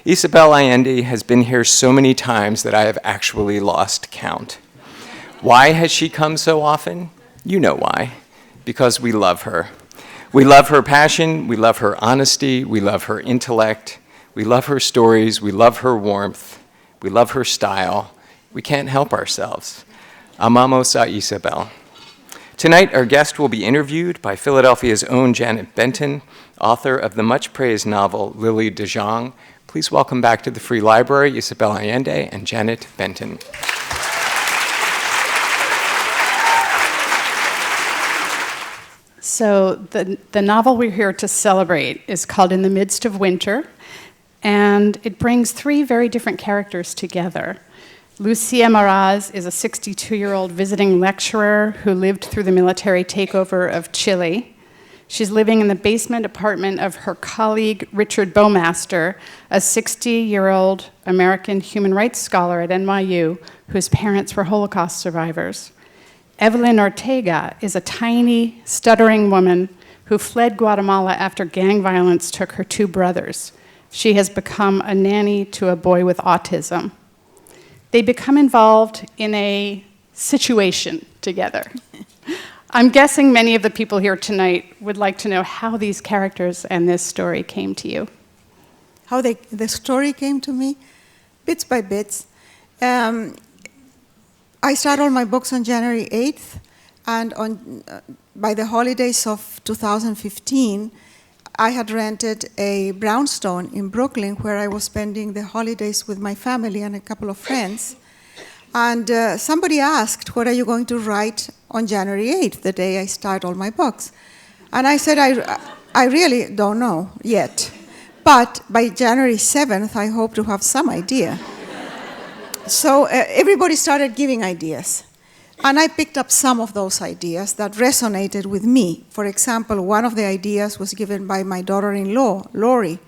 Isabel Allende has been here so many times that I have actually lost count. Why has she come so often? You know why. Because we love her. We love her passion, we love her honesty, we love her intellect, we love her stories, we love her warmth, we love her style. We can't help ourselves. Amamos a Isabel. Tonight, our guest will be interviewed by Philadelphia's own Janet Benton, author of the much-praised novel Lilli de Jong. Please welcome back to the Free Library, Isabel Allende and Janet Benton. So the novel we're here to celebrate is called In the Midst of Winter, and it brings three very different characters together. Lucia Meraz is a 62-year-old visiting lecturer who lived through the military takeover of Chile. She's living in the basement apartment of her colleague, Richard Bowmaster, a 60-year-old American human rights scholar at NYU whose parents were Holocaust survivors. Evelyn Ortega is a tiny, stuttering woman who fled Guatemala after gang violence took her two brothers. She has become a nanny to a boy with autism. They become involved in a situation together. I'm guessing many of the people here tonight would like to know how these characters and this story came to you. How the story came to me? Bits by bits. I start all my books on January 8th, and by the holidays of 2015, I had rented a brownstone in Brooklyn where I was spending the holidays with my family and a couple of friends. And somebody asked, what are you going to write on January 8th, the day I start all my books? And I said, I really don't know yet. But by January 7th, I hope to have some idea. So everybody started giving ideas. And I picked up some of those ideas that resonated with me. For example, one of the ideas was given by my daughter-in-law, Lori,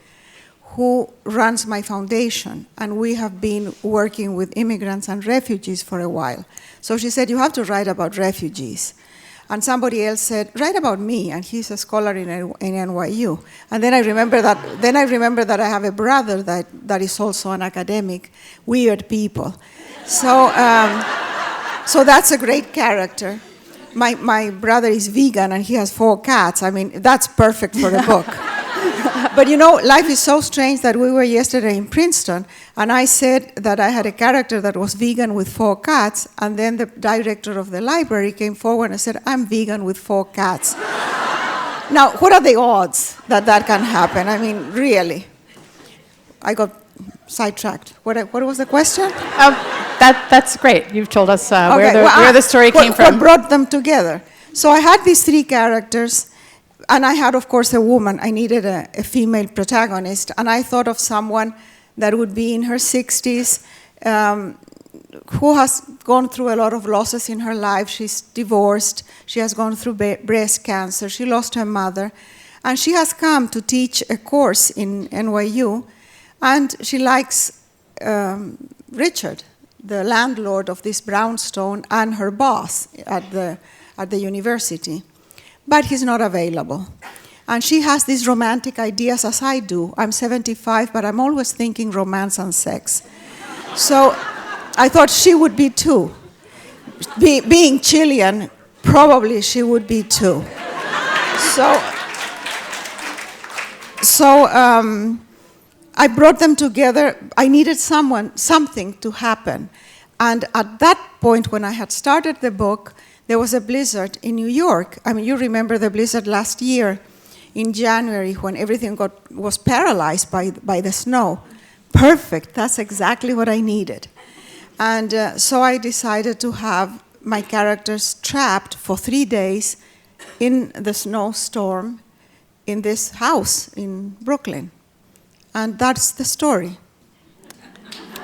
who runs my foundation. And we have been working with immigrants and refugees for a while. So she said, you have to write about refugees. And somebody else said, write about me, and he's a scholar in NYU. And then I remember that I have a brother that is also an academic, weird people. So that's a great character. My brother is vegan and he has 4 cats. I mean, that's perfect for a book. But you know, life is so strange that we were yesterday in Princeton and I said that I had a character that was vegan with 4 cats, and then the director of the library came forward and said, I'm vegan with 4 cats. Now, what are the odds that that can happen? I mean, really. I got sidetracked. What was the question? That's great. You've told us where the story came from. What brought them together? So I had these 3 characters, and I had, of course, a woman. I needed a female protagonist, and I thought of someone that would be in her 60s, who has gone through a lot of losses in her life. She's divorced. She has gone through breast cancer. She lost her mother, and she has come to teach a course in NYU, and she likes Richard, the landlord of this brownstone, and her boss at the university. But he's not available. And she has these romantic ideas, as I do. I'm 75, but I'm always thinking romance and sex. So I thought she would be too. Being Chilean, probably she would be too. So I brought them together. I needed something to happen. And at that point, when I had started the book, there was a blizzard in New York. I mean, you remember the blizzard last year in January when everything was paralyzed by the snow. Perfect, that's exactly what I needed. And so I decided to have my characters trapped for 3 days in the snowstorm in this house in Brooklyn. And that's the story.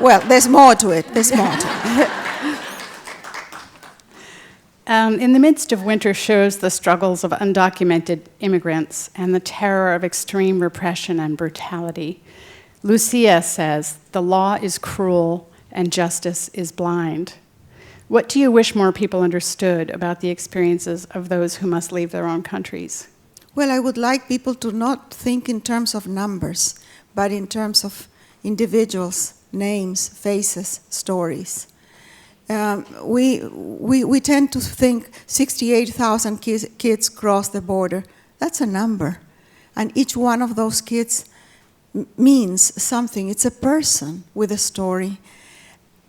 Well, there's more to it. In the Midst of Winter shows the struggles of undocumented immigrants and the terror of extreme repression and brutality. Lucia says, the law is cruel and justice is blind. What do you wish more people understood about the experiences of those who must leave their own countries? Well, I would like people to not think in terms of numbers, but in terms of individuals, names, faces, stories. We tend to think 68,000 kids cross the border. That's a number. And each one of those kids means something. It's a person with a story.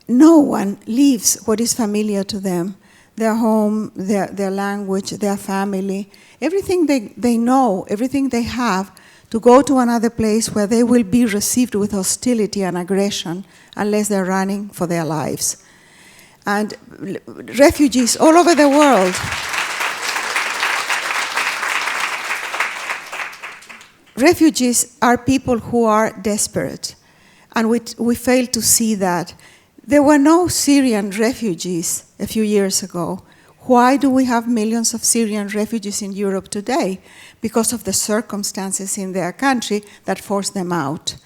No one leaves what is familiar to them, their home, their language, their family, everything they know, everything they have, to go to another place where they will be received with hostility and aggression unless they're running for their lives. And refugees all over the world, refugees are people who are desperate, and we fail to see that. There were no Syrian refugees a few years ago. Why do we have millions of Syrian refugees in Europe today? Because of the circumstances in their country that forced them out.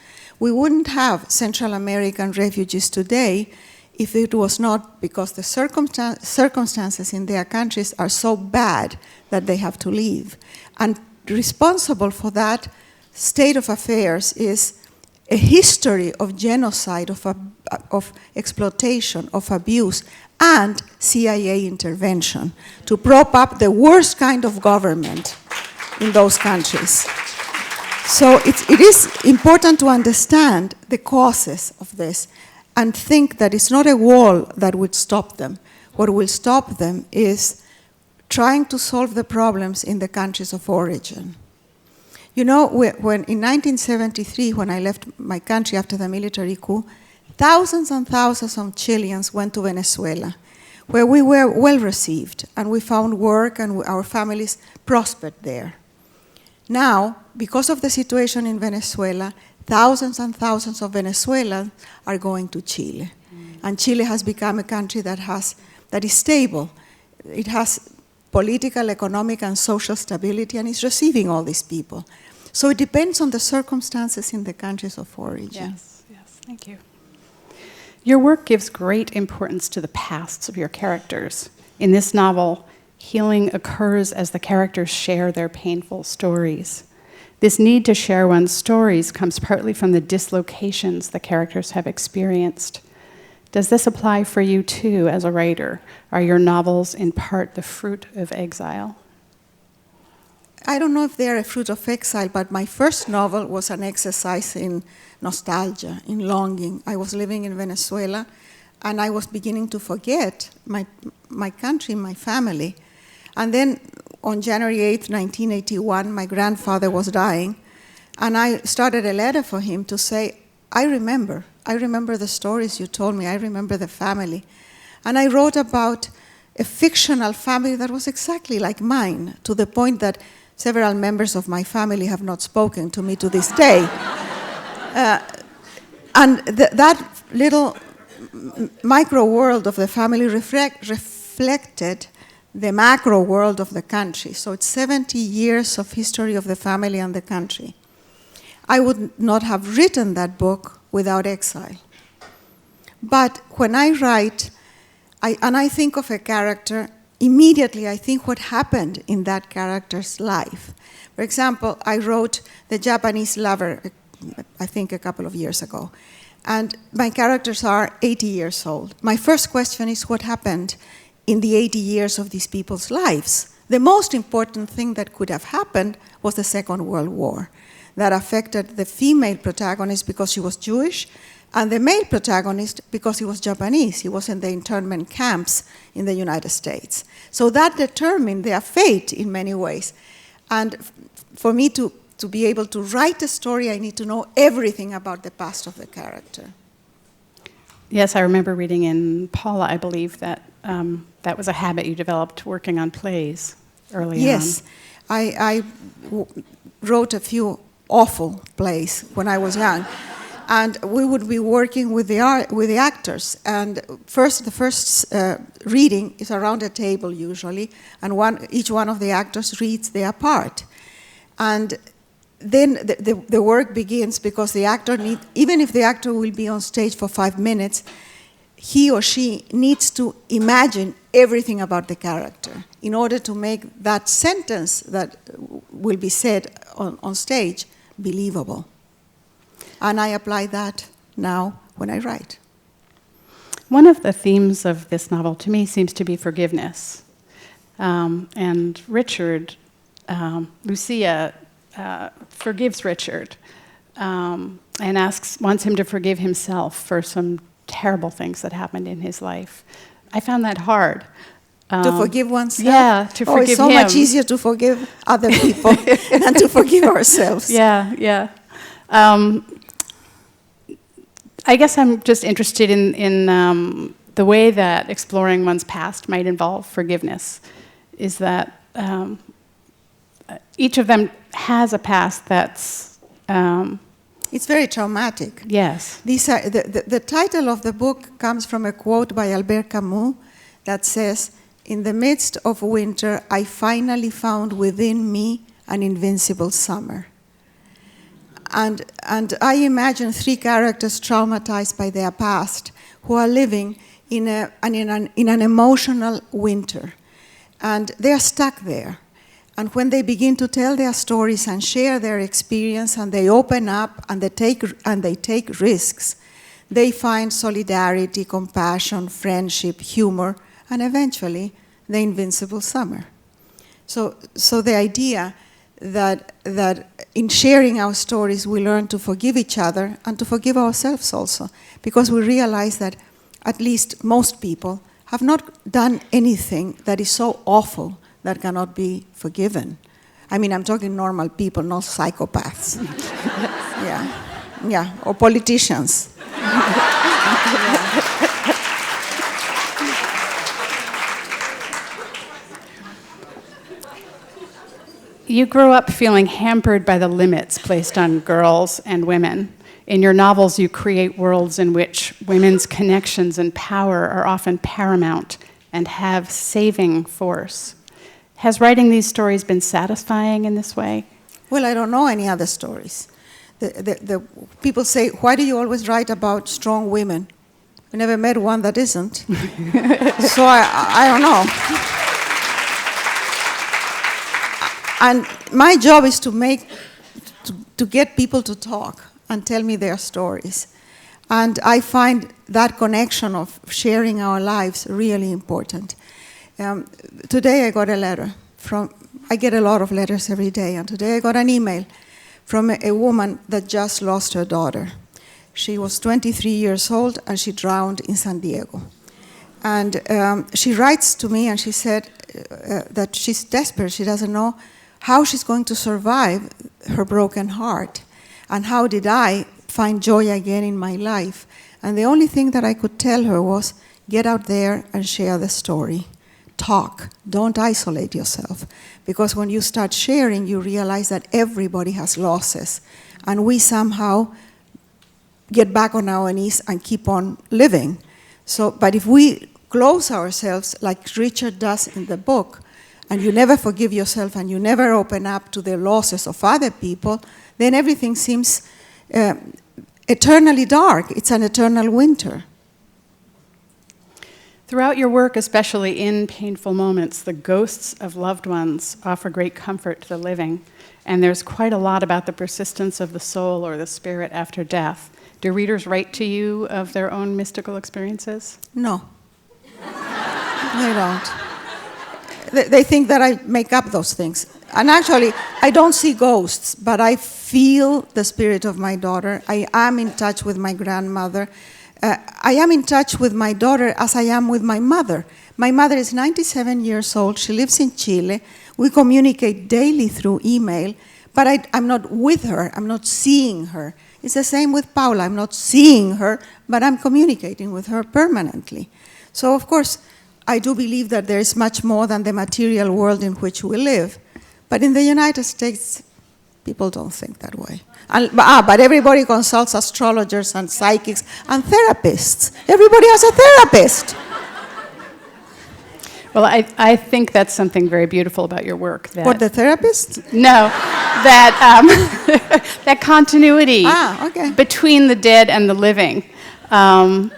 We wouldn't have Central American refugees today if it was not because the circumstances in their countries are so bad that they have to leave. And responsible for that state of affairs is a history of genocide, of exploitation, of abuse, and CIA intervention to prop up the worst kind of government in those countries. So it is important to understand the causes of this and think that it's not a wall that would stop them. What will stop them is trying to solve the problems in the countries of origin. You know, when in 1973, when I left my country after the military coup, thousands and thousands of Chileans went to Venezuela, where we were well received, and we found work, and our families prospered there. Now, because of the situation in Venezuela, thousands and thousands of Venezuelans are going to Chile. And Chile has become a country that is stable. It has political, economic, and social stability, and is receiving all these people. So it depends on the circumstances in the countries of origin. Yes, thank you. Your work gives great importance to the pasts of your characters. In this novel, healing occurs as the characters share their painful stories. This need to share one's stories comes partly from the dislocations the characters have experienced. Does this apply for you too as a writer? Are your novels in part the fruit of exile? I don't know if they're a fruit of exile, but my first novel was an exercise in nostalgia, in longing. I was living in Venezuela, and I was beginning to forget my country, my family. And then on January 8th, 1981, my grandfather was dying, and I started a letter for him to say, I remember the stories you told me, I remember the family. And I wrote about a fictional family that was exactly like mine, to the point that several members of my family have not spoken to me to this day. And that little micro world of the family reflected the macro world of the country. So it's 70 years of history of the family and the country. I would not have written that book without exile. But when I write, and I think of a character, immediately I think what happened in that character's life. For example, I wrote The Japanese Lover, I think a couple of years ago. And my characters are 80 years old. My first question is what happened in the 80 years of these people's lives? The most important thing that could have happened was the Second World War. That affected the female protagonist because she was Jewish, and the male protagonist because he was Japanese. He was in the internment camps in the United States. So that determined their fate in many ways. And for me to be able to write a story, I need to know everything about the past of the character. Yes, I remember reading in Paula, I believe, that that was a habit you developed working on plays early on. Yes, I wrote a few awful plays when I was young. And we would be working with the actors. And the first reading is around a table usually, and each one of the actors reads their part. And then the work begins because the actor even if the actor will be on stage for 5 minutes, he or she needs to imagine everything about the character in order to make that sentence that will be said on stage believable. And I apply that now when I write. One of the themes of this novel, to me, seems to be forgiveness. And Richard, Lucia forgives Richard and wants him to forgive himself for some terrible things that happened in his life. I found that hard. To forgive oneself? Yeah, to forgive him. It's so much easier to forgive other people than to forgive ourselves. Yeah. I guess I'm just interested in the way that exploring one's past might involve forgiveness. Is that each of them has a past that's... it's very traumatic. Yes. These are, the title of the book comes from a quote by Albert Camus that says, "In the midst of winter, I finally found within me an invincible summer." And I imagine three characters traumatized by their past who are living in an emotional winter. And they're stuck there. And when they begin to tell their stories and share their experience, and they open up and they take risks, they find solidarity, compassion, friendship, humor, and eventually the invincible summer. So the idea that in sharing our stories we learn to forgive each other and to forgive ourselves also, because we realize that at least most people have not done anything that is so awful that cannot be forgiven. I mean, I'm talking normal people, not psychopaths. Yeah, or politicians. You grew up feeling hampered by the limits placed on girls and women. In your novels, you create worlds in which women's connections and power are often paramount and have saving force. Has writing these stories been satisfying in this way? Well, I don't know any other stories. The people say, why do you always write about strong women? I never met one that isn't. So I don't know. And my job is to get people to talk and tell me their stories. And I find that connection of sharing our lives really important. Today I got a letter I get a lot of letters every day, and today I got an email from a woman that just lost her daughter. She was 23 years old and she drowned in San Diego. And she writes to me and she said that she's desperate. She doesn't know how she's going to survive her broken heart. And how did I find joy again in my life? And the only thing that I could tell her was, get out there and share the story. Talk. Don't isolate yourself. Because when you start sharing, you realize that everybody has losses. And we somehow get back on our knees and keep on living. But if we close ourselves like Richard does in the book, and you never forgive yourself and you never open up to the losses of other people, then everything seems eternally dark. It's an eternal winter. Throughout your work, especially in painful moments, the ghosts of loved ones offer great comfort to the living. And there's quite a lot about the persistence of the soul or the spirit after death. Do readers write to you of their own mystical experiences? No. They don't. They think that I make up those things. And actually, I don't see ghosts, but I feel the spirit of my daughter. I am in touch with my grandmother. I am in touch with my daughter as I am with my mother. My mother is 97 years old. She lives in Chile. We communicate daily through email, but I'm not with her. I'm not seeing her. It's the same with Paula. I'm not seeing her, but I'm communicating with her permanently. So, of course, I do believe that there is much more than the material world in which we live. But in the United States, people don't think that way. But everybody consults astrologers and psychics and therapists. Everybody has a therapist. Well, I think that's something very beautiful about your work. What, the therapist? No, that, that continuity between the dead and the living. And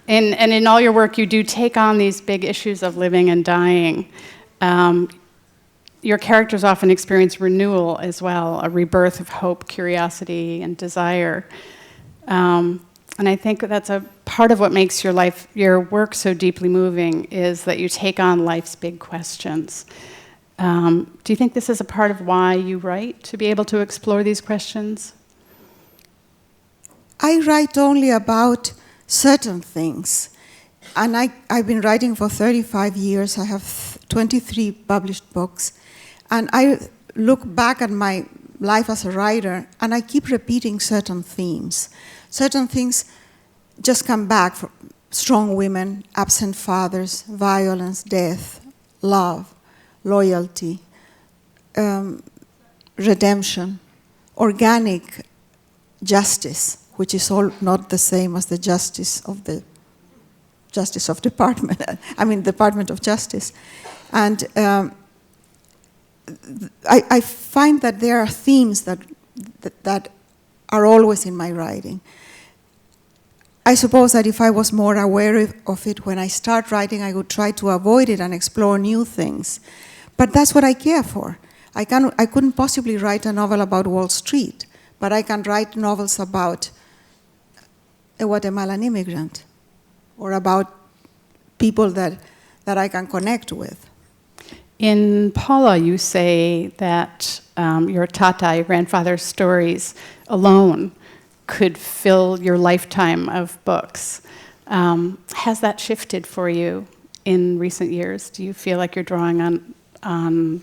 in all your work, you do take on these big issues of living and dying. Your characters often experience renewal as well, a rebirth of hope, curiosity, and desire. And I think that's a part of what makes your work so deeply moving is that you take on life's big questions. Do you think this is a part of why you write, to be able to explore these questions? I write only about certain things. And I've been writing for 35 years. I have 23 published books. And I look back at my life as a writer, and I keep repeating certain themes. Certain things just come back: for strong women, absent fathers, violence, death, love, loyalty, redemption, organic justice, which is all not the same as the justice of Department. I mean, Department of Justice. And I find that there are themes that are always in my writing. I suppose that if I was more aware of it when I start writing, I would try to avoid it and explore new things. But that's what I care for. I couldn't possibly write a novel about Wall Street, but I can write novels about a Guatemalan immigrant or about people that I can connect with. In Paula, you say that your tata, your grandfather's stories alone could fill your lifetime of books. Has that shifted for you in recent years? Do you feel like you're drawing on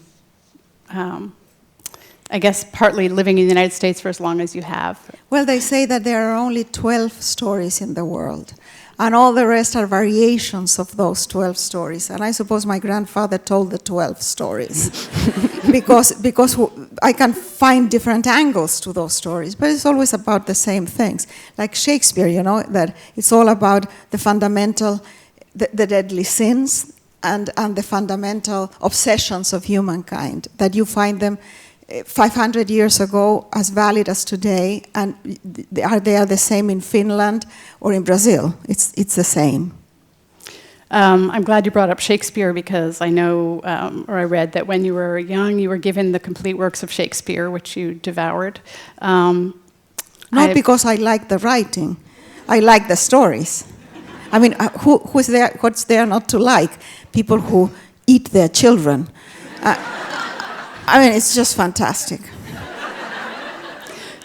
I guess partly living in the United States for as long as you have? Well, they say that there are only 12 stories in the world, and all the rest are variations of those 12 stories. And I suppose my grandfather told the 12 stories because I can find different angles to those stories, but it's always about the same things. Like Shakespeare, you know, that it's all about the fundamental, the deadly sins and the fundamental obsessions of humankind, that you find them 500 years ago as valid as today, and they are the same in Finland or in Brazil. It's the same. I'm glad you brought up Shakespeare, because I know, or I read that when you were young, you were given the complete works of Shakespeare, which you devoured. Not because I like the writing, I like the stories. I mean, who's there? What's there not to like? People who eat their children. I mean, it's just fantastic.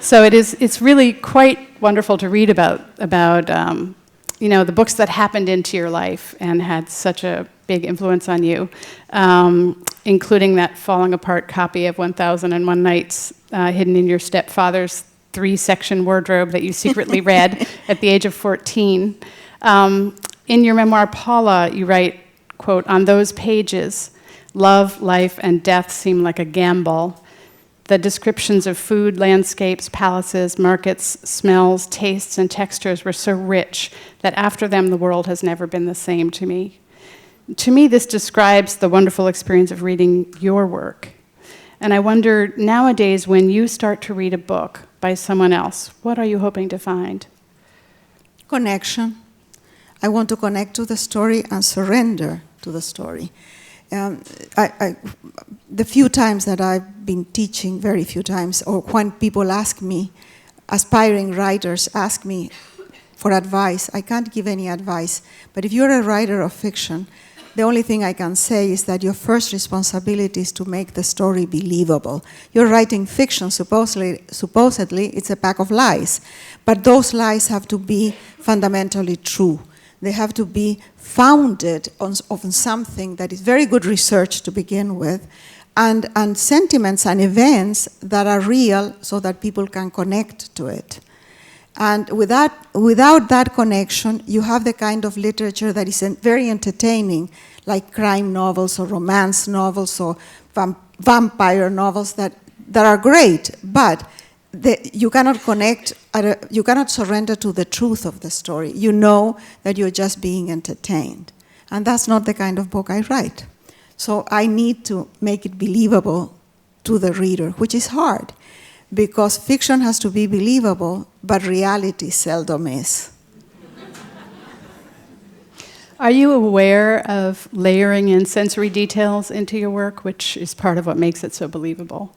So it's really quite wonderful to read about the books that happened into your life and had such a big influence on you, including that falling apart copy of 1001 Nights hidden in your stepfather's 3-section wardrobe that you secretly read at the age of 14. In your memoir, Paula, you write, quote, "On those pages, love, life, and death seem like a gamble. The descriptions of food, landscapes, palaces, markets, smells, tastes, and textures were so rich that after them the world has never been the same to me." To me, this describes the wonderful experience of reading your work. And I wonder, nowadays, when you start to read a book by someone else, what are you hoping to find? Connection. I want to connect to the story and surrender to the story. The few times that I've been teaching, very few times, or when people ask me, aspiring writers ask me for advice, I can't give any advice. But if you're a writer of fiction, the only thing I can say is that your first responsibility is to make the story believable. You're writing fiction, supposedly it's a pack of lies, but those lies have to be fundamentally true. They have to be founded on something that is very good research to begin with, and sentiments and events that are real so that people can connect to it. And without that connection, you have the kind of literature that is very entertaining, like crime novels or romance novels or vampire novels that are great, but you cannot connect, you cannot surrender to the truth of the story. You know that you're just being entertained. And that's not the kind of book I write. So I need to make it believable to the reader, which is hard, because fiction has to be believable, but reality seldom is. Are you aware of layering in sensory details into your work, which is part of what makes it so believable?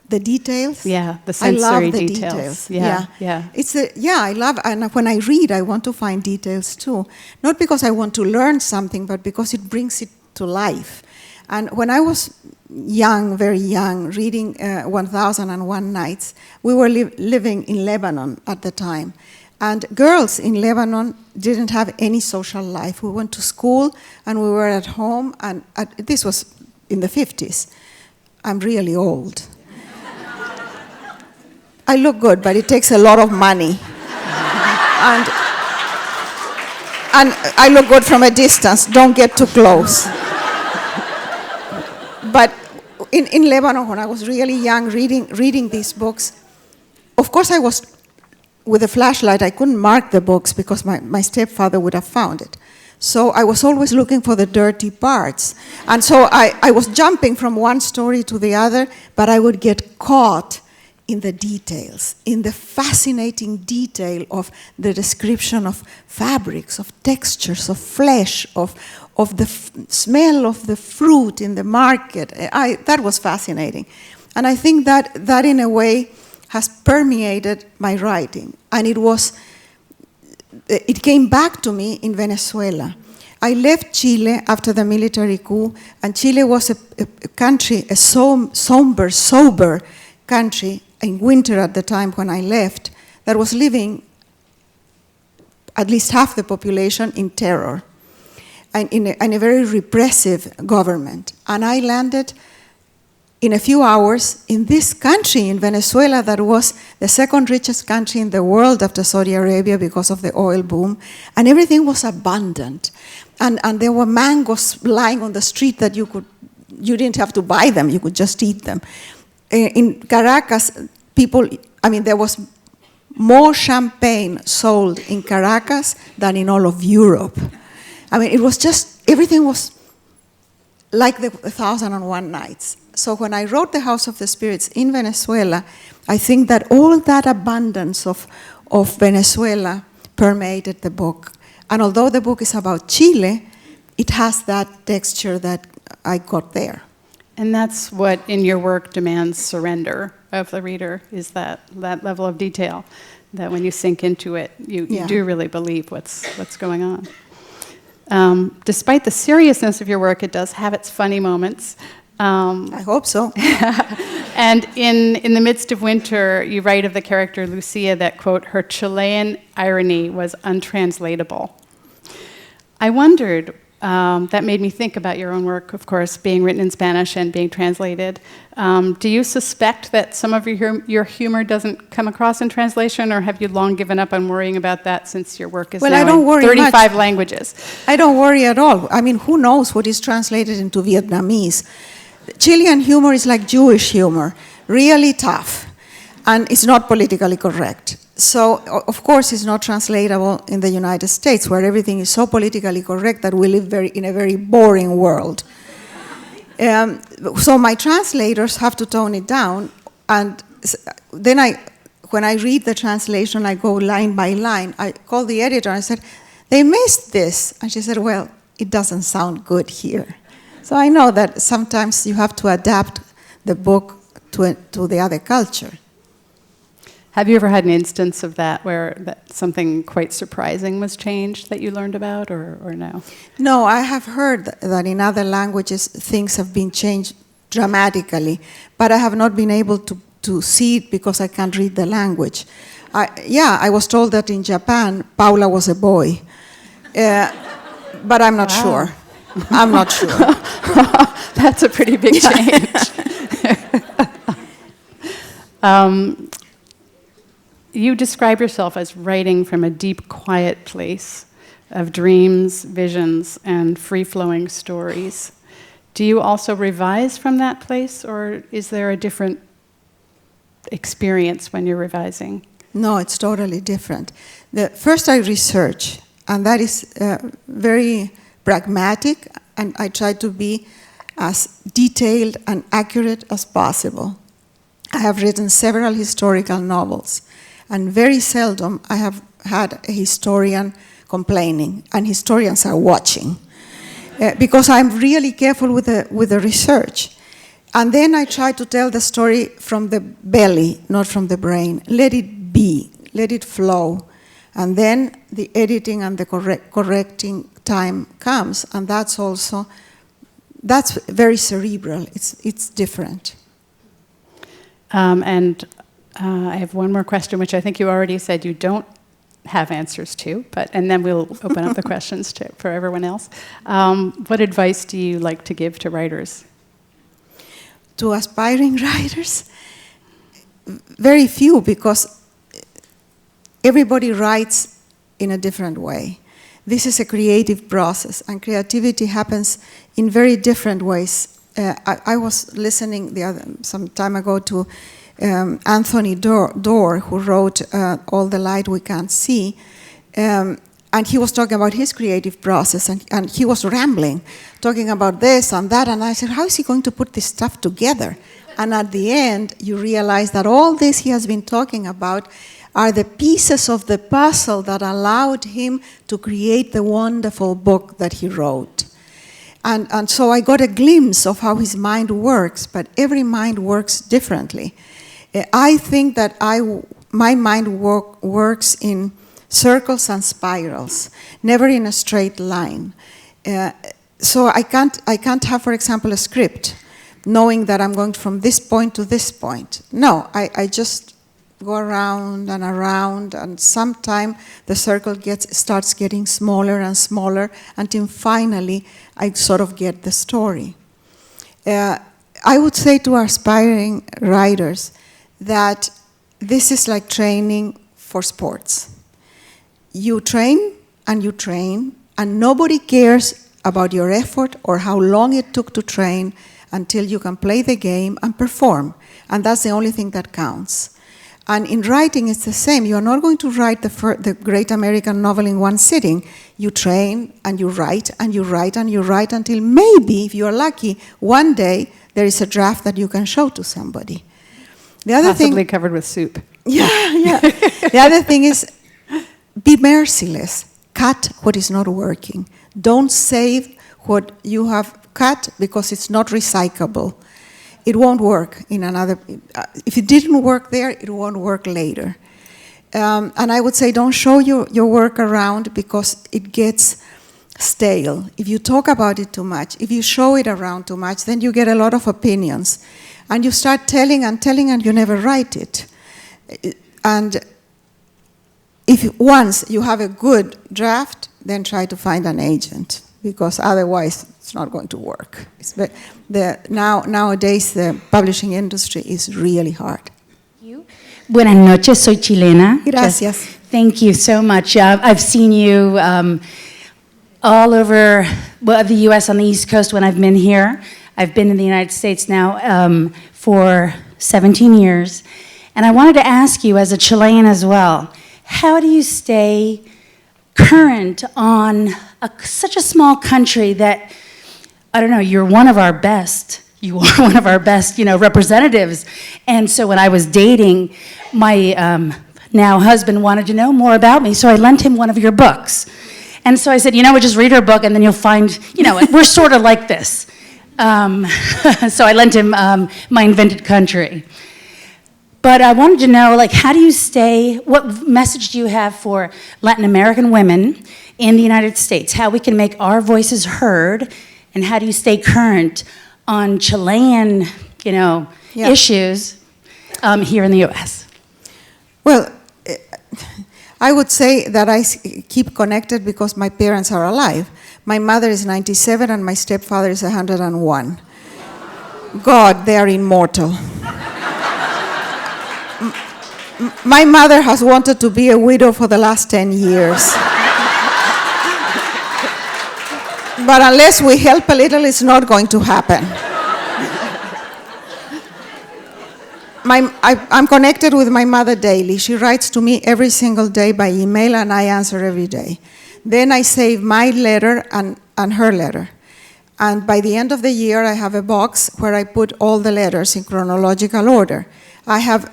the details. Yeah, the I love sensory the details. Yeah. I love, and when I read, I want to find details too. Not because I want to learn something, but because it brings it to life. And when I was young, very young, reading 1001 Nights, we were living in Lebanon at the time. And girls in Lebanon didn't have any social life. We went to school and we were at home, and this was in the 50s. I'm really old. I look good, but it takes a lot of money. And I look good from a distance. Don't get too close. But in Lebanon, when I was really young, reading these books, of course I was with a flashlight. I couldn't mark the books because my stepfather would have found it. So I was always looking for the dirty parts. And so I was jumping from one story to the other, but I would get caught in the details, in the fascinating detail of the description of fabrics, of textures, of flesh, of the smell of the fruit in the market. That was fascinating. And I think that in a way has permeated my writing. And it came back to me in Venezuela. I left Chile after the military coup, and Chile was a country, a somber, sober country in winter at the time when I left, that was living, at least half the population, in terror and in a very repressive government. And I landed in a few hours in this country, in Venezuela, that was the second richest country in the world after Saudi Arabia because of the oil boom, and everything was abundant. And there were mangoes lying on the street that you didn't have to buy them, you could just eat them. In Caracas, there was more champagne sold in Caracas than in all of Europe. It was just, everything was like the 1001 Nights. So when I wrote The House of the Spirits in Venezuela, I think that all that abundance of Venezuela permeated the book. And although the book is about Chile, it has that texture that I got there. And that's what in your work demands surrender of the reader, is that level of detail, that when you sink into it, you do really believe what's going on. Despite the seriousness of your work, it does have its funny moments. I hope so. And in the midst of winter, you write of the character Lucia that, quote, her Chilean irony was untranslatable. I wondered, that made me think about your own work, of course, being written in Spanish and being translated. Do you suspect that some of your humor doesn't come across in translation, or have you long given up on worrying about that since your work is now in 35 languages? I don't worry at all. Who knows what is translated into Vietnamese? Chilean humor is like Jewish humor, really tough, and it's not politically correct. So, of course, it's not translatable in the United States, where everything is so politically correct that we live in a very boring world. So my translators have to tone it down, and then when I read the translation, I go line by line. I call the editor and I said, they missed this. And she said, well, it doesn't sound good here. So I know that sometimes you have to adapt the book to the other culture. Have you ever had an instance of that where something quite surprising was changed that you learned about, or no? No, I have heard that in other languages things have been changed dramatically, but I have not been able to see it because I can't read the language. I was told that in Japan, Paula was a boy, but I'm not sure. I'm not sure. That's a pretty big change. You describe yourself as writing from a deep, quiet place of dreams, visions, and free-flowing stories. Do you also revise from that place, or is there a different experience when you're revising? No, it's totally different. First I research, and that is very pragmatic, and I try to be as detailed and accurate as possible. I have written several historical novels, and very seldom I have had a historian complaining, and historians are watching, because I'm really careful with the research. And then I try to tell the story from the belly, not from the brain. Let it be, let it flow. And then the editing and the correcting time comes, and that's very cerebral. It's different. And I have one more question, which I think you already said you don't have answers to, and then we'll open up the questions for everyone else. What advice do you like to give to writers? To aspiring writers? Very few, because everybody writes in a different way. This is a creative process, and creativity happens in very different ways. I was listening some time ago to Anthony Doerr, who wrote All the Light We Can't See, and he was talking about his creative process, and he was rambling, talking about this and that, and I said, how is he going to put this stuff together? And at the end, you realize that all this he has been talking about are the pieces of the puzzle that allowed him to create the wonderful book that he wrote. And so I got a glimpse of how his mind works, but every mind works differently. I think that my mind works in circles and spirals, never in a straight line. So I can't have, for example, a script, knowing that I'm going from this point to this point. No, I just go around, and sometime the circle starts getting smaller and smaller until finally I sort of get the story. I would say to aspiring writers that this is like training for sports. You train, and nobody cares about your effort or how long it took to train until you can play the game and perform. And that's the only thing that counts. And in writing, it's the same. You are not going to write the great American novel in one sitting. You train, and you write, and you write, and you write until maybe, if you are lucky, one day there is a draft that you can show to somebody. The other Possibly covered with soup. Yeah. The other thing is, be merciless. Cut what is not working. Don't save what you have cut because it's not recyclable. It won't work in another. If it didn't work there, it won't work later. And I would say don't show your work around because it gets stale. If you talk about it too much, if you show it around too much, then you get a lot of opinions. And you start telling, and you never write it. And if once you have a good draft, then try to find an agent, because otherwise it's not going to work. Nowadays, the publishing industry is really hard. Buenas noches, soy chilena. Gracias. Thank you so much. I've seen you all over the U.S. on the East Coast when I've been here. I've been in the United States now for 17 years. And I wanted to ask you, as a Chilean as well, how do you stay current on such a small country that, I don't know, you're one of our best. You are one of our best, representatives. And so when I was dating, my now husband wanted to know more about me, so I lent him one of your books. And so I said, just read her book, and then you'll find, we're sort of like this. So I lent him My Invented Country. But I wanted to know, how do you what message do you have for Latin American women in the United States? How we can make our voices heard, and how do you stay current on Chilean, issues here in the U.S.? Well, I would say that I keep connected because my parents are alive. My mother is 97 and my stepfather is 101. God, they are immortal. My mother has wanted to be a widow for the last 10 years. But unless we help a little, it's not going to happen. I'm connected with my mother daily. She writes to me every single day by email, and I answer every day. Then I save my letter and her letter. And by the end of the year, I have a box where I put all the letters in chronological order. I have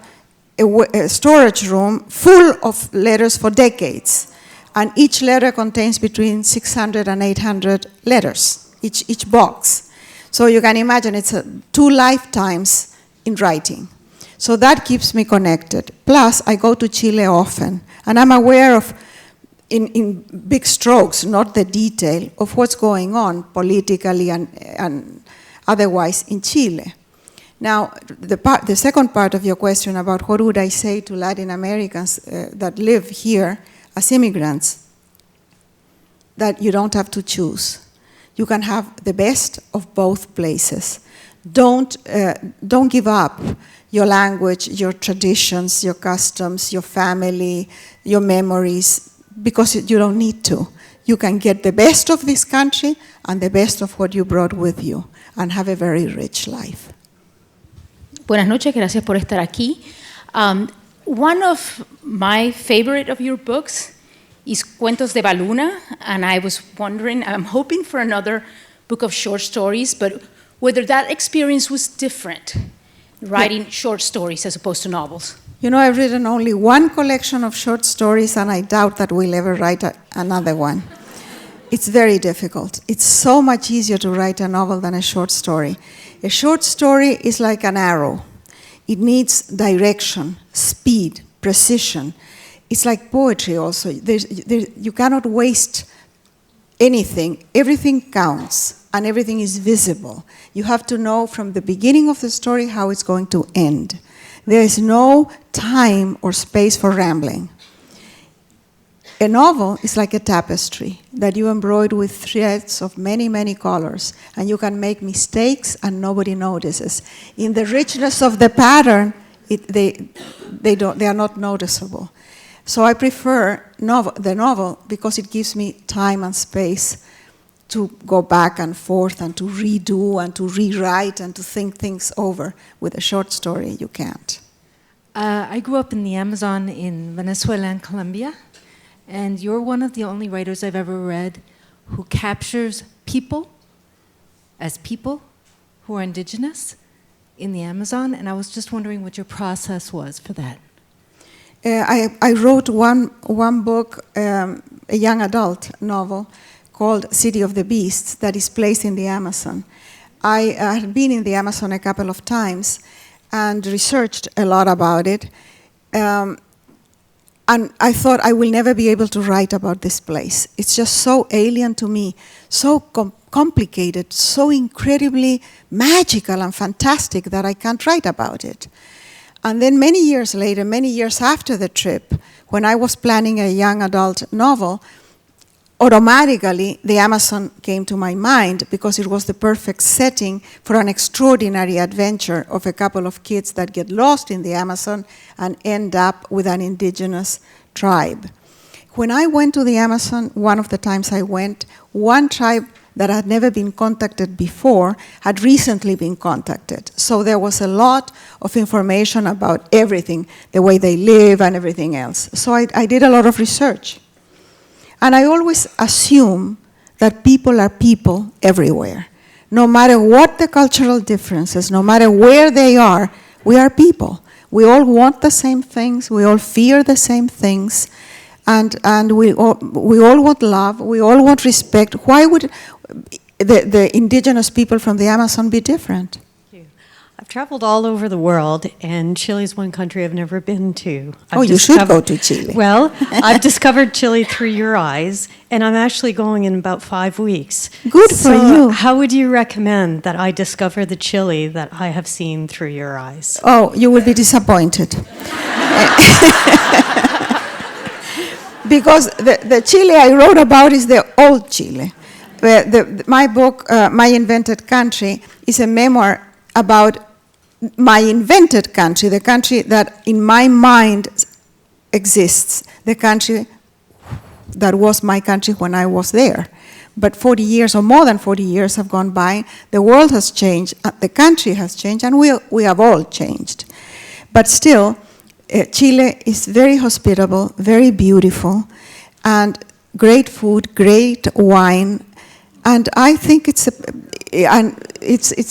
a storage room full of letters for decades. And each letter contains between 600 and 800 letters, each box. So you can imagine it's 2 lifetimes in writing. So that keeps me connected. Plus, I go to Chile often, and I'm aware of, in big strokes, not the detail, of what's going on politically and otherwise in Chile. Now, the second part of your question about what would I say to Latin Americans that live here as immigrants, that you don't have to choose. You can have the best of both places. Don't give up your language, your traditions, your customs, your family, your memories, because you don't need to. You can get the best of this country and the best of what you brought with you and have a very rich life. Buenas noches, gracias por estar aquí. One of my favorite of your books is Cuentos de Baluna, and I was wondering, I'm hoping for another book of short stories, but whether that experience was different, writing short stories as opposed to novels. You know, I've written only one collection of short stories, and I doubt that we'll ever write another one. It's very difficult. It's so much easier to write a novel than a short story. A short story is like an arrow. It needs direction, speed, precision. It's like poetry also. You cannot waste anything. Everything counts, and everything is visible. You have to know from the beginning of the story how it's going to end. There is no time or space for rambling. A novel is like a tapestry that you embroider with threads of many, many colors, and you can make mistakes and nobody notices. In the richness of the pattern, they are not noticeable. So I prefer the novel because it gives me time and space to go back and forth and to redo and to rewrite and to think things over. With a short story, you can't. I grew up in the Amazon in Venezuela and Colombia, and you're one of the only writers I've ever read who captures people as people who are indigenous in the Amazon, and I was just wondering what your process was for that. I wrote one book, a young adult novel, called City of the Beasts, that is placed in the Amazon. I had been in the Amazon a couple of times and researched a lot about it. And I thought I will never be able to write about this place. It's just so alien to me, so complicated, so incredibly magical and fantastic that I can't write about it. And then many years later, many years after the trip, when I was planning a young adult novel, automatically the Amazon came to my mind because it was the perfect setting for an extraordinary adventure of a couple of kids that get lost in the Amazon and end up with an indigenous tribe. When I went to the Amazon, one of the times I went, one tribe that had never been contacted before had recently been contacted. So there was a lot of information about everything, the way they live and everything else. So I did a lot of research. And I always assume that people are people everywhere. No matter what the cultural differences, no matter where they are, we are people. We all want the same things, we all fear the same things, and we all want love, we all want respect. Why would the indigenous people from the Amazon be different? I've traveled all over the world, and Chile is one country I've never been to. You should go to Chile. Well, I've discovered Chile through your eyes, and I'm actually going in about 5 weeks. Good for you. How would you recommend that I discover the Chile that I have seen through your eyes? Oh, you will be disappointed. Because the Chile I wrote about is the old Chile. My book, My Invented Country, is a memoir about my invented country, the country that in my mind exists, the country that was my country when I was there. But 40 years or more than 40 years have gone by, the world has changed, the country has changed, and we have all changed. But still, Chile is very hospitable, very beautiful, and great food, great wine, and I think it's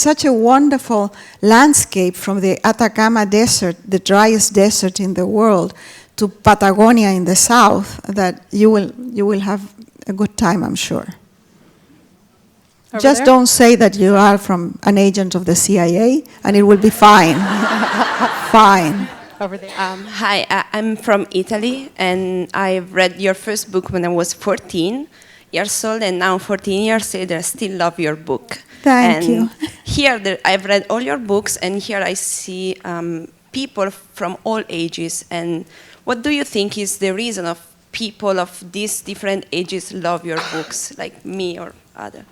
such a wonderful landscape from the Atacama Desert, the driest desert in the world, to Patagonia in the south, that you will have a good time, I'm sure. Just there? don't say that you are from an agent of the CIA, and it will be fine. Fine. Over there. Hi, I'm from Italy, and I read your first book when I was 14 years old, and now 14 years later, I still love your book. Thank you. Here, I've read all your books, and here I see people from all ages. And what do you think is the reason of people of these different ages love your books, like me or other?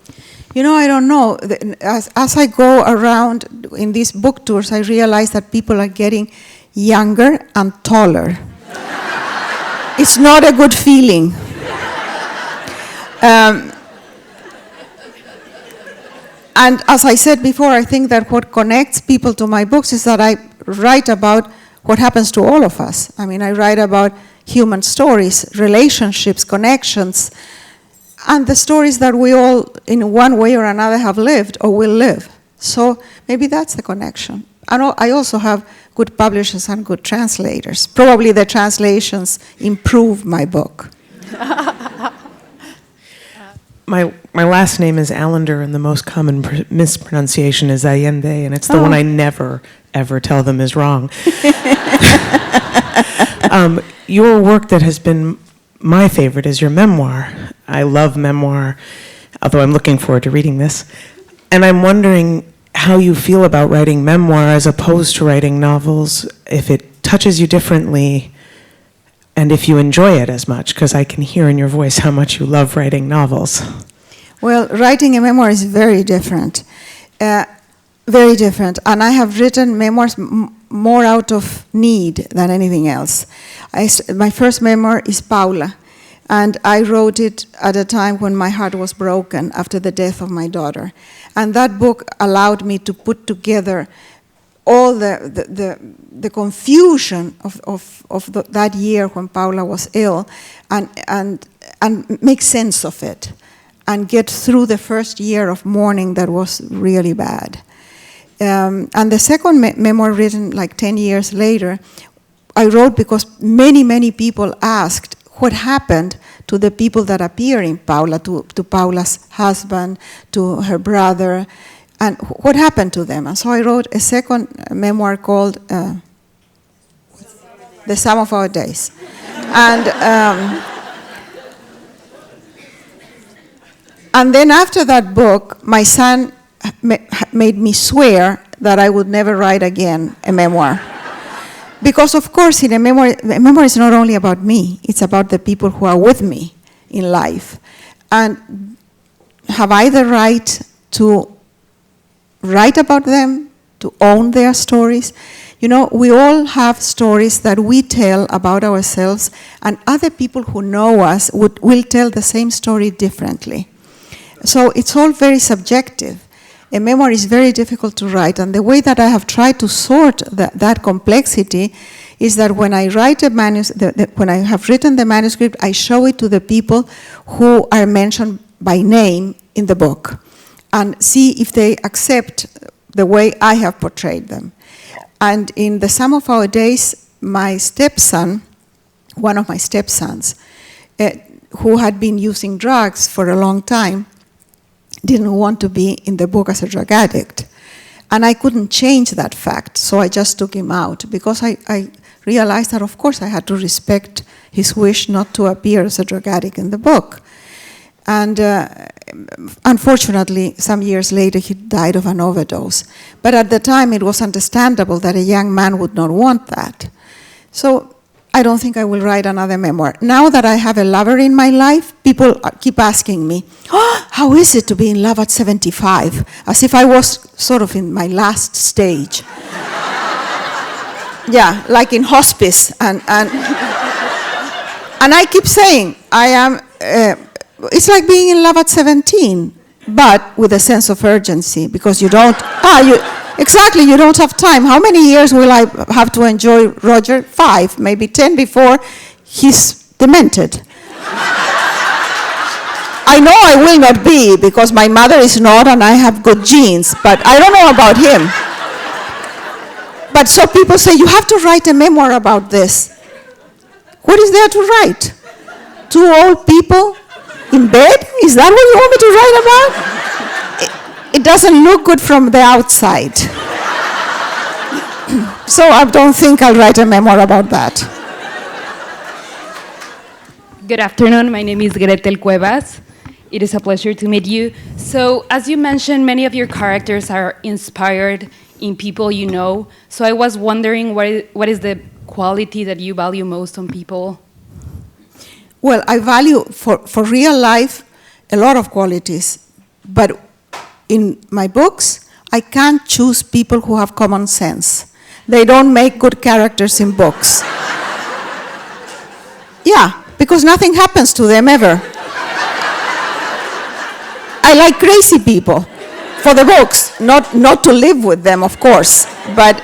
You know, I don't know. As I go around in these book tours, I realize that people are getting younger and taller. It's not a good feeling. And as I said before, I think that what connects people to my books is that I write about what happens to all of us. I mean, I write about human stories, relationships, connections, and the stories that we all, in one way or another, have lived or will live. So maybe that's the connection. And I also have good publishers and good translators. Probably the translations improve my book. My last name is Allender, and the most common mispronunciation is Allende, and it's the one I never, ever tell them is wrong. Your work that has been my favorite is your memoir. I love memoir, although I'm looking forward to reading this. And I'm wondering how you feel about writing memoir as opposed to writing novels, if it touches you differently, and if you enjoy it as much, because I can hear in your voice how much you love writing novels. Well, writing a memoir is very different. Very different. And I have written memoirs more out of need than anything else. My first memoir is Paula, and I wrote it at a time when my heart was broken after the death of my daughter. And that book allowed me to put together all the confusion of that year when Paula was ill, and make sense of it, and get through the first year of mourning that was really bad. And the second memoir, written like 10 years later, I wrote because many people asked what happened to the people that appear in Paula, to Paula's husband, to her brother, and what happened to them. And so I wrote a second memoir called The Sum of Our Days. And then after that book, my son made me swear that I would never write again a memoir. Because of course in a memoir is not only about me, it's about the people who are with me in life. And have I the right to write about them, to own their stories? You know, we all have stories that we tell about ourselves, and other people who know us will tell the same story differently. So it's all very subjective. A memoir is very difficult to write, and the way that I have tried to sort that complexity is that when I write when I have written the manuscript, I show it to the people who are mentioned by name in the book, and see if they accept the way I have portrayed them. And in The Sum of Our Days, my stepson, one of my stepsons, who had been using drugs for a long time, didn't want to be in the book as a drug addict. And I couldn't change that fact, so I just took him out, because I realized that, of course, I had to respect his wish not to appear as a drug addict in the book. And unfortunately, some years later, he died of an overdose. But at the time, it was understandable that a young man would not want that. So I don't think I will write another memoir. Now that I have a lover in my life, people keep asking me, oh, how is it to be in love at 75? As if I was sort of in my last stage. Yeah, like in hospice. And I keep saying, I am, it's like being in love at 17, but with a sense of urgency, because you don't, exactly, you don't have time. How many years will I have to enjoy Roger? 5, maybe 10 before he's demented. I know I will not be, because my mother is not and I have good genes, but I don't know about him. But so people say, you have to write a memoir about this. What is there to write? 2 old people in bed? Is that what you want me to write about? it doesn't look good from the outside. So I don't think I'll write a memoir about that. Good afternoon. My name is Gretel Cuevas. It is a pleasure to meet you. So, as you mentioned, many of your characters are inspired in people you know. So I was wondering what is the quality that you value most on people? Well, I value, for real life, a lot of qualities. But in my books, I can't choose people who have common sense. They don't make good characters in books. Yeah, because nothing happens to them ever. I like crazy people for the books, not to live with them, of course. But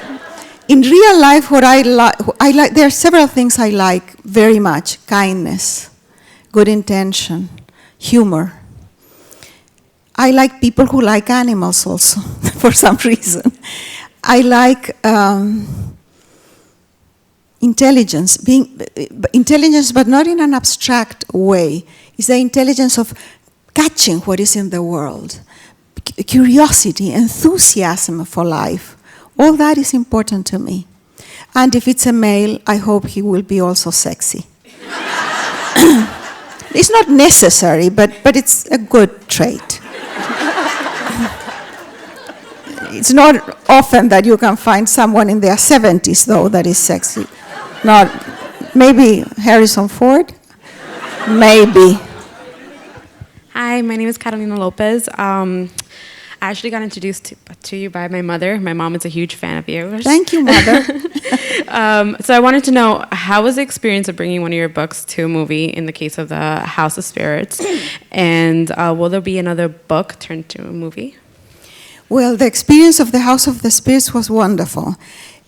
in real life, what I like, there are several things I like very much. Kindness, good intention, humor. I like people who like animals also, for some reason. I like intelligence, intelligence, but not in an abstract way. It's the intelligence of catching what is in the world, curiosity, enthusiasm for life. All that is important to me. And if it's a male, I hope he will be also sexy. It's not necessary, but it's a good trait. It's not often that you can find someone in their 70s, though, that is sexy. Not, maybe Harrison Ford? Maybe. Hi, my name is Carolina Lopez. I actually got introduced to you by my mother. My mom is a huge fan of yours. Thank you, Mother. So I wanted to know, how was the experience of bringing one of your books to a movie in the case of The House of Spirits? And will there be another book turned to a movie? Well, the experience of The House of the Spirits was wonderful.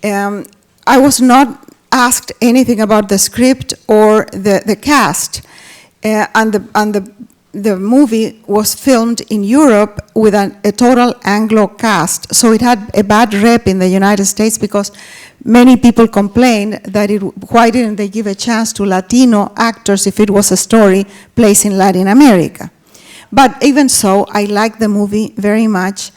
I was not asked anything about the script or the cast, and the movie was filmed in Europe with a total Anglo cast, so it had a bad rep in the United States because many people complained that why didn't they give a chance to Latino actors if it was a story placed in Latin America. But even so, I liked the movie very much.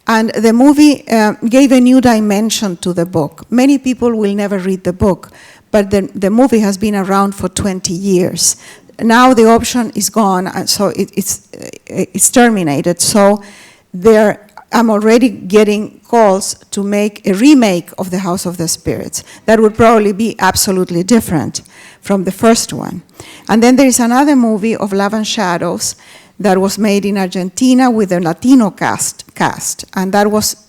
And the movie gave a new dimension to the book. Many people will never read the book, but the movie has been around for 20 years. Now the option is gone, and so it's terminated. So I'm already getting calls to make a remake of The House of the Spirits. That would probably be absolutely different from the first one. And then there is another movie of Love and Shadows that was made in Argentina with a Latino cast. And that was,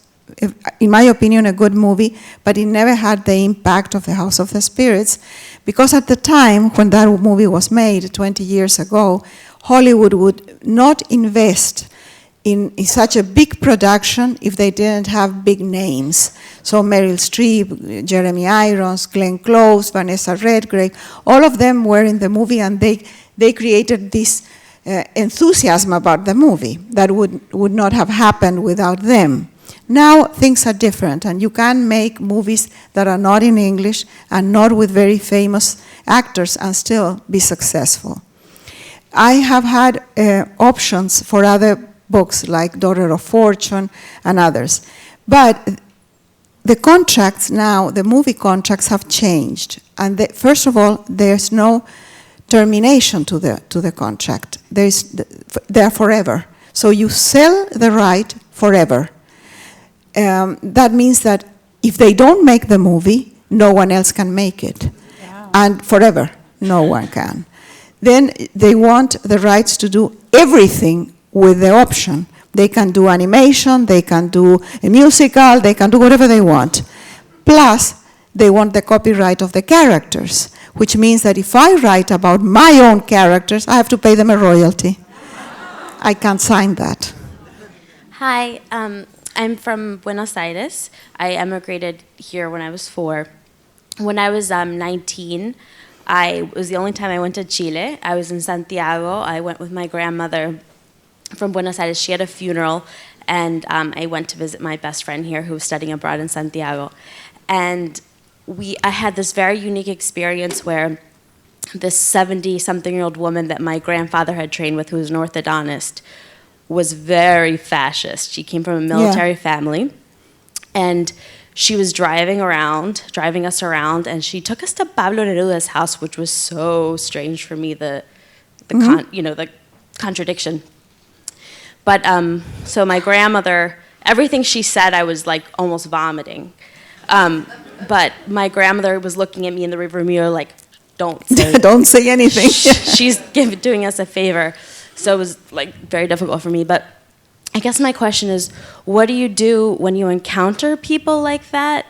in my opinion, a good movie, but it never had the impact of The House of the Spirits, because at the time when that movie was made, 20 years ago, Hollywood would not invest in such a big production if they didn't have big names. So Meryl Streep, Jeremy Irons, Glenn Close, Vanessa Redgrave, all of them were in the movie, and they created this enthusiasm about the movie that would not have happened without them. Now things are different, and you can make movies that are not in English and not with very famous actors and still be successful. I have had options for other books like Daughter of Fortune and others, but the contracts now, the movie contracts have changed, and first of all, there's no termination to the contract. They're forever. So you sell the right forever. That means that if they don't make the movie, no one else can make it. Wow. And forever, no one can. Then they want the rights to do everything with the option. They can do animation, they can do a musical, they can do whatever they want. Plus, they want the copyright of the characters, which means that if I write about my own characters, I have to pay them a royalty. I can't sign that. Hi, I'm from Buenos Aires. I emigrated here when I was 4. When I was 19, it was the only time I went to Chile. I was in Santiago. I went with my grandmother from Buenos Aires. She had a funeral, and I went to visit my best friend here who was studying abroad in Santiago. And I had this very unique experience where this 70-something-year-old woman that my grandfather had trained with, who was an orthodontist, was very fascist. She came from a military family, and she was driving us around, and she took us to Pablo Neruda's house, which was so strange for me, the contradiction. But so my grandmother, everything she said, I was like almost vomiting. But my grandmother was looking at me in the rearview mirror like, don't say anything. She's doing us a favor. So it was like very difficult for me. But I guess my question is, what do you do when you encounter people like that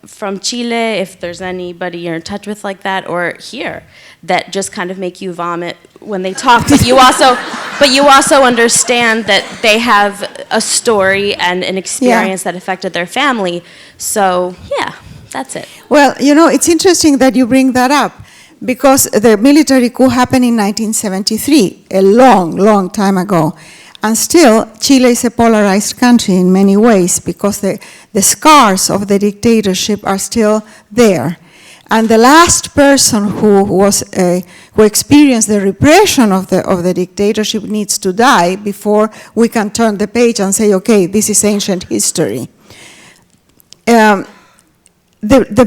from Chile, if there's anybody you're in touch with like that, or here, that just kind of make you vomit when they talk, but you also understand that they have a story and an experience that affected their family. So yeah, that's it. Well, it's interesting that you bring that up, because the military coup happened in 1973, a long, long time ago. And still, Chile is a polarized country in many ways, because the scars of the dictatorship are still there. And the last person who experienced the repression of the dictatorship needs to die before we can turn the page and say, okay, this is ancient history. The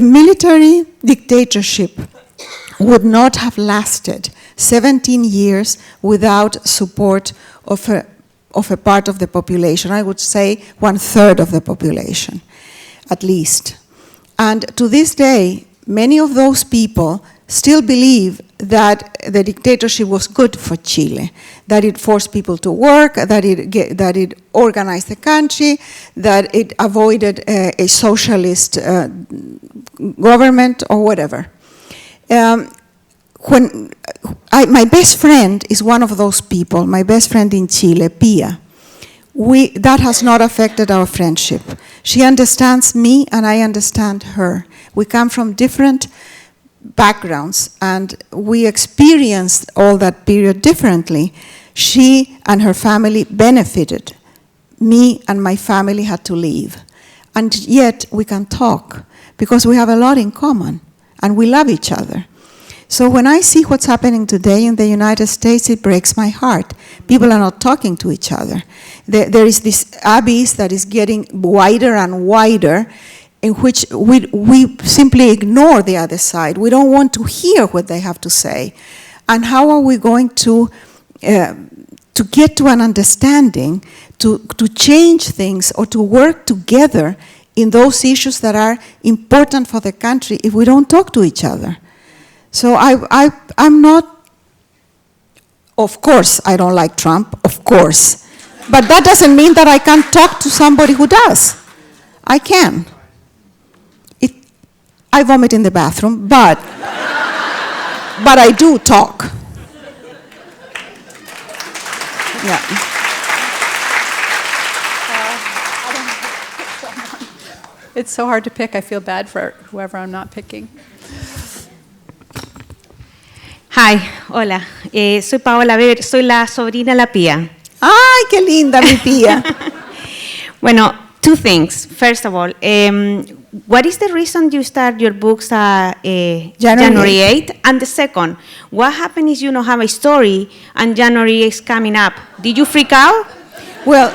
military dictatorship would not have lasted 17 years without support of a part of the population. I would say 1/3 of the population, at least. And to this day, many of those people still believe that the dictatorship was good for Chile, that it forced people to work, that it organized the country, that it avoided a socialist government or whatever. My best friend is one of those people, my best friend in Chile, Pia. That has not affected our friendship. She understands me and I understand her. We come from different backgrounds and we experienced all that period differently. She and her family benefited. Me and my family had to leave. And yet we can talk because we have a lot in common and we love each other. So when I see what's happening today in the United States, it breaks my heart. People are not talking to each other. There is this abyss that is getting wider and wider, in which we simply ignore the other side. We don't want to hear what they have to say. And how are we going to get to an understanding, to change things or to work together in those issues that are important for the country if we don't talk to each other? So I'm not, of course, I don't like Trump, of course. But that doesn't mean that I can't talk to somebody who does. I can. I vomit in the bathroom, but I do talk. Yeah. It's so hard to pick. I feel bad for whoever I'm not picking. Hi, hola. Soy Paola Weber, soy la sobrina La Pía. ¡Ay, qué linda mi Pía! Bueno, two things. First of all, what is the reason you start your books January 8th? And the second, what happens if you don't have a story and January is coming up? Did you freak out? Well,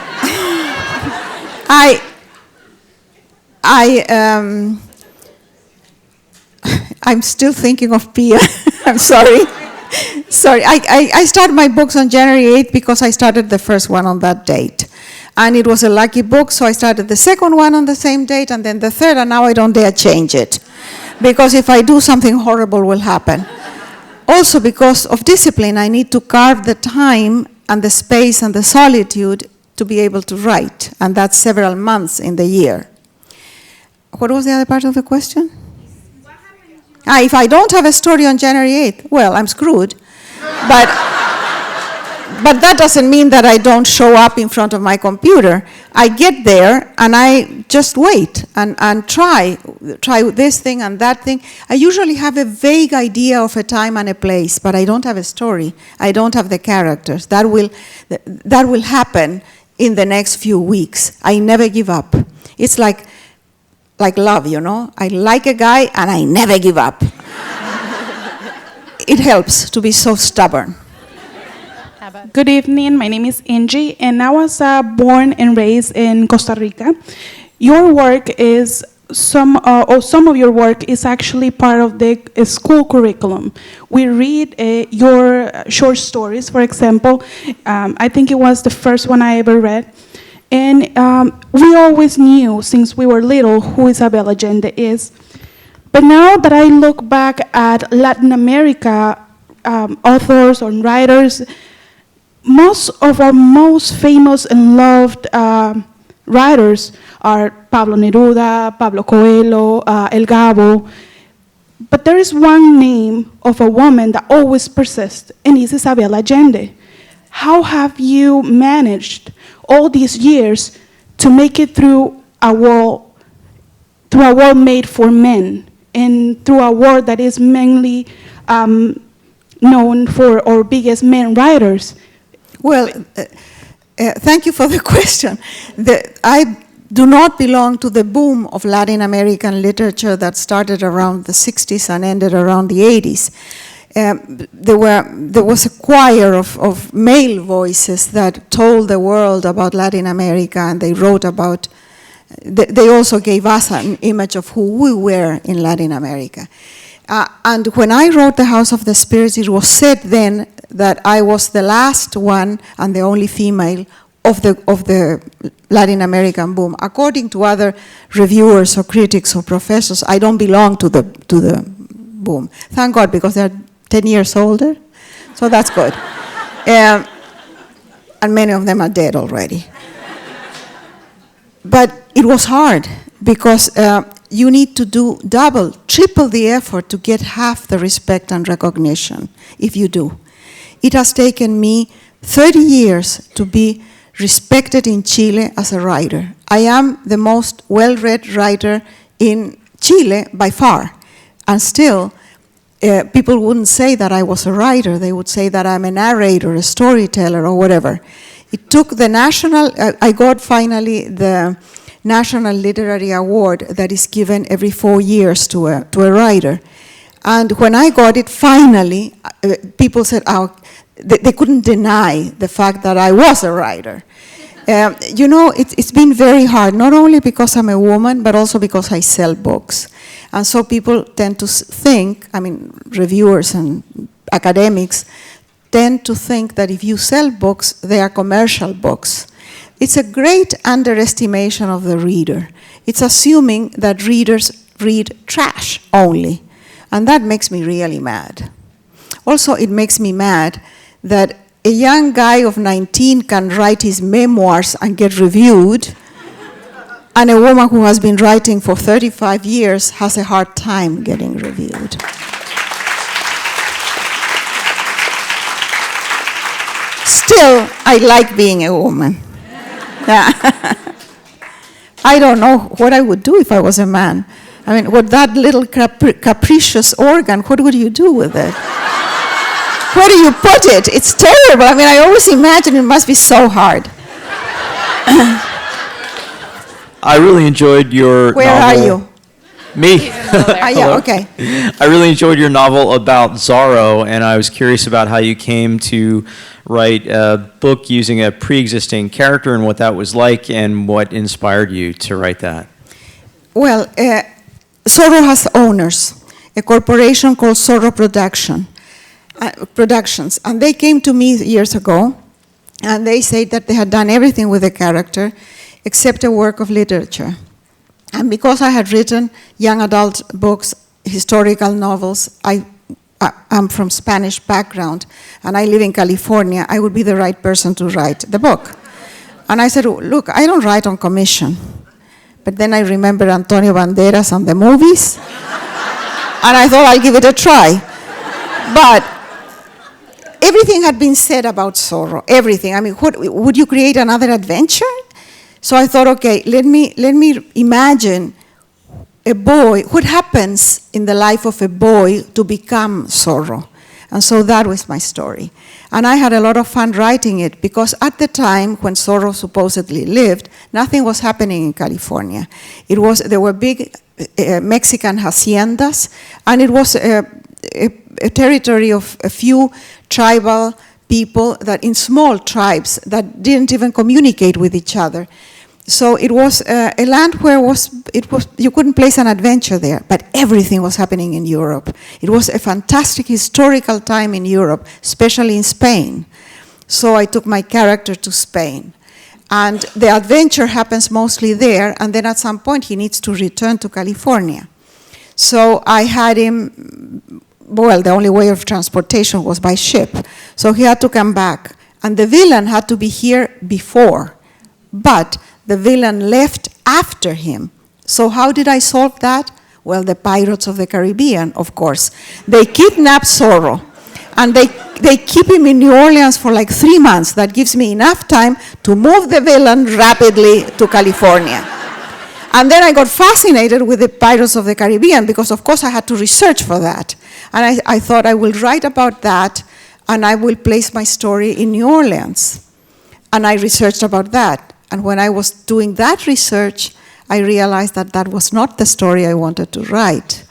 I'm still thinking of Pia. I'm sorry. Sorry. I started my books on January 8th because I started the first one on that date. And it was a lucky book, so I started the second one on the same date, and then the third, and now I don't dare change it. Because if I do, something horrible will happen. Also, because of discipline, I need to carve the time and the space and the solitude to be able to write, and that's several months in the year. What was the other part of the question? If I don't have a story on January 8th, well, I'm screwed. But that doesn't mean that I don't show up in front of my computer. I get there and I just wait and try this thing and that thing. I usually have a vague idea of a time and a place, but I don't have a story. I don't have the characters. That will happen in the next few weeks. I never give up. It's like love, you know? I like a guy and I never give up. It helps to be so stubborn. Good evening. My name is Angie, and I was born and raised in Costa Rica. Your work is some of your work is actually part of the school curriculum. We read your short stories, for example. I think it was the first one I ever read. And we always knew, since we were little, who Isabel Allende is. But now that I look back at Latin America authors or writers, most of our most famous and loved writers are Pablo Neruda, Pablo Coelho, El Gabo. But there is one name of a woman that always persists, and it's Isabel Allende. How have you managed all these years to make it through a world made for men, and through a world that is mainly known for our biggest men writers? Well, thank you for the question. I do not belong to the boom of Latin American literature that started around the 60s and ended around the 80s. There was a choir of male voices that told the world about Latin America, and they wrote about, they also gave us an image of who we were in Latin America. And when I wrote The House of the Spirits, it was said then that I was the last one and the only female of the Latin American boom. According to other reviewers or critics or professors, I don't belong to the boom. Thank God, because they're 10 years older, so that's good. And many of them are dead already. But it was hard, because you need to do double, triple the effort to get half the respect and recognition, if you do. It has taken me 30 years to be respected in Chile as a writer. I am the most well-read writer in Chile by far, and still people wouldn't say that I was a writer. They would say that I'm a narrator, a storyteller, or whatever. It took the national, I got finally the National Literary Award that is given every 4 years to a writer. And when I got it, finally, people said, oh, they couldn't deny the fact that I was a writer. You know, it's been very hard, not only because I'm a woman, but also because I sell books. And so people tend to think, I mean, reviewers and academics tend to think that if you sell books, they are commercial books. It's a great underestimation of the reader. It's assuming that readers read trash only. And that makes me really mad. Also, it makes me mad that a young guy of 19 can write his memoirs and get reviewed, and a woman who has been writing for 35 years has a hard time getting reviewed. Still, I like being a woman. I don't know what I would do if I was a man. I mean, with that little capricious organ, what would you do with it? Where do you put it? It's terrible. I mean, I always imagine it must be so hard. I really enjoyed your Where novel. are you? Me. Yeah, okay. I really enjoyed your novel about Zorro, and I was curious about how you came to write a book using a pre-existing character and what that was like, and what inspired you to write that. Well, Zorro has owners, a corporation called Zorro Productions, and they came to me years ago, and they said that they had done everything with the character except a work of literature. And because I had written young adult books, historical novels, I'm from Spanish background, and I live in California, I would be the right person to write the book. And I said, look, I don't write on commission. But then I remember Antonio Banderas and the movies, and I thought I'll give it a try. But everything had been said about Zorro, everything. I mean, would you create another adventure? So I thought, okay, let me imagine a boy, what happens in the life of a boy to become Zorro? And so that was my story. And I had a lot of fun writing it, because at the time when Zorro supposedly lived, nothing was happening in California. There were big Mexican haciendas, and it was a territory of a few tribal people that in small tribes that didn't even communicate with each other. So it was a land where you couldn't place an adventure there, but everything was happening in Europe. It was a fantastic historical time in Europe, especially in Spain. So I took my character to Spain. And the adventure happens mostly there, and then at some point he needs to return to California. So I had him, well, the only way of transportation was by ship. So he had to come back. And the villain had to be here before. But the villain left after him. So how did I solve that? Well, the Pirates of the Caribbean, of course. They kidnap Zorro, and they keep him in New Orleans for like 3 months. That gives me enough time to move the villain rapidly to California. And then I got fascinated with the Pirates of the Caribbean because, of course, I had to research for that. And I thought I will write about that, and I will place my story in New Orleans. And I researched about that. And when I was doing that research, I realized that that was not the story I wanted to write.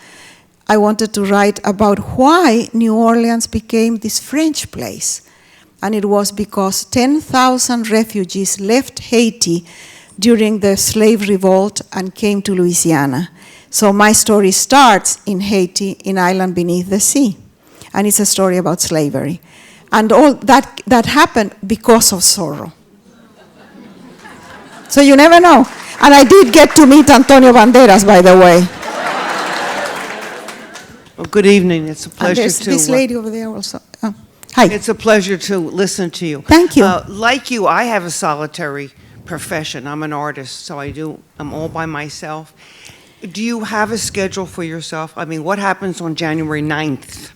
I wanted to write about why New Orleans became this French place. And it was because 10,000 refugees left Haiti during the slave revolt and came to Louisiana. So my story starts in Haiti, in Island Beneath the Sea. And it's a story about slavery. And all that happened because of Zorro. So you never know. And I did get to meet Antonio Banderas, by the way. Well, good evening. It's a pleasure and to... this lady over there also. Hi. It's a pleasure to listen to you. Thank you. Like you, I have a solitary profession. I'm an artist, so I'm all by myself. Do you have a schedule for yourself? I mean, what happens on January 9th?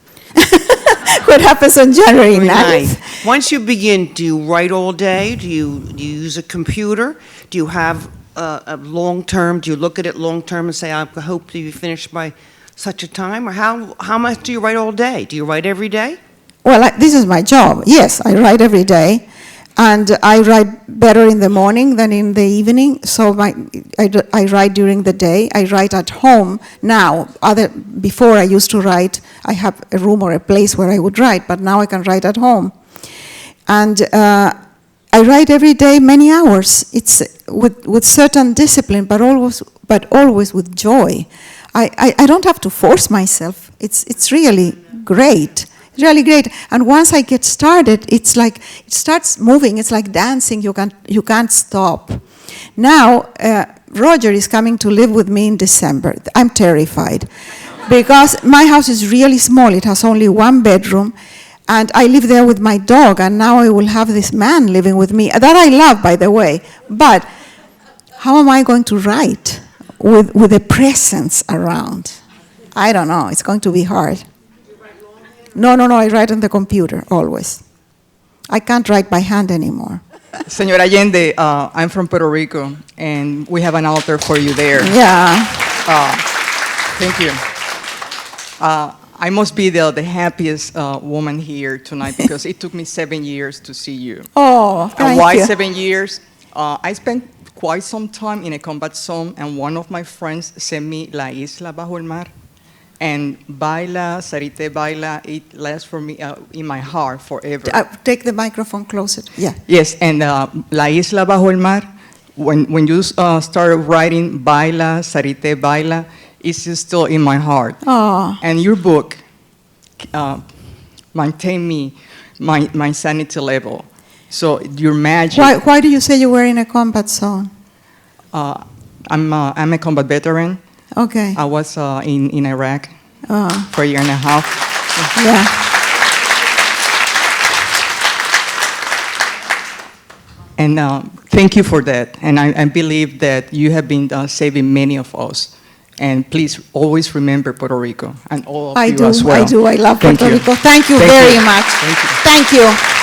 What happens on January 9th? Once you begin, do you write all day? Do you use a computer? Do you have a long-term, do you look at it long-term and say, I hope to be finished by such a time? Or how much do you write all day? Do you write every day? Well, this is my job. Yes, I write every day. And I write better in the morning than in the evening. So I write during the day. I write at home now. Before I used to write, I have a room or a place where I would write, but now I can write at home. And I write every day many hours. It's with certain discipline, but always with joy. I don't have to force myself. It's really great. It's really great. And once I get started, it's like it starts moving. It's like dancing. You can't stop. Now Roger is coming to live with me in December. I'm terrified because my house is really small. It has only 1 bedroom. And I live there with my dog, and now I will have this man living with me, that I love, by the way. But how am I going to write with a presence around? I don't know. It's going to be hard. No, I write on the computer, always. I can't write by hand anymore. Señora Allende, I'm from Puerto Rico, and we have an altar for you there. Yeah. Thank you. I must be the happiest woman here tonight because it took me 7 years to see you. Oh, thank why you. 7 years? I spent quite some time in a combat zone, and one of my friends sent me La Isla Bajo el Mar. And Baila, Sarite Baila, it lasts for me in my heart forever. Take the microphone closer. Yeah. Yes, and La Isla Bajo el Mar, when you started writing Baila, Sarite Baila, it's just still in my heart. Oh. And your book maintained me, my sanity level. So your magic. Why do you say you were in a combat zone? I'm a combat veteran. Okay. I was in Iraq for a year and a half. Yeah. And thank you for that. And I believe that you have been saving many of us. And please always remember Puerto Rico and all of you as well. I do. I love Thank Puerto you. Rico. Thank you Thank very you. much. Thank you. Thank you.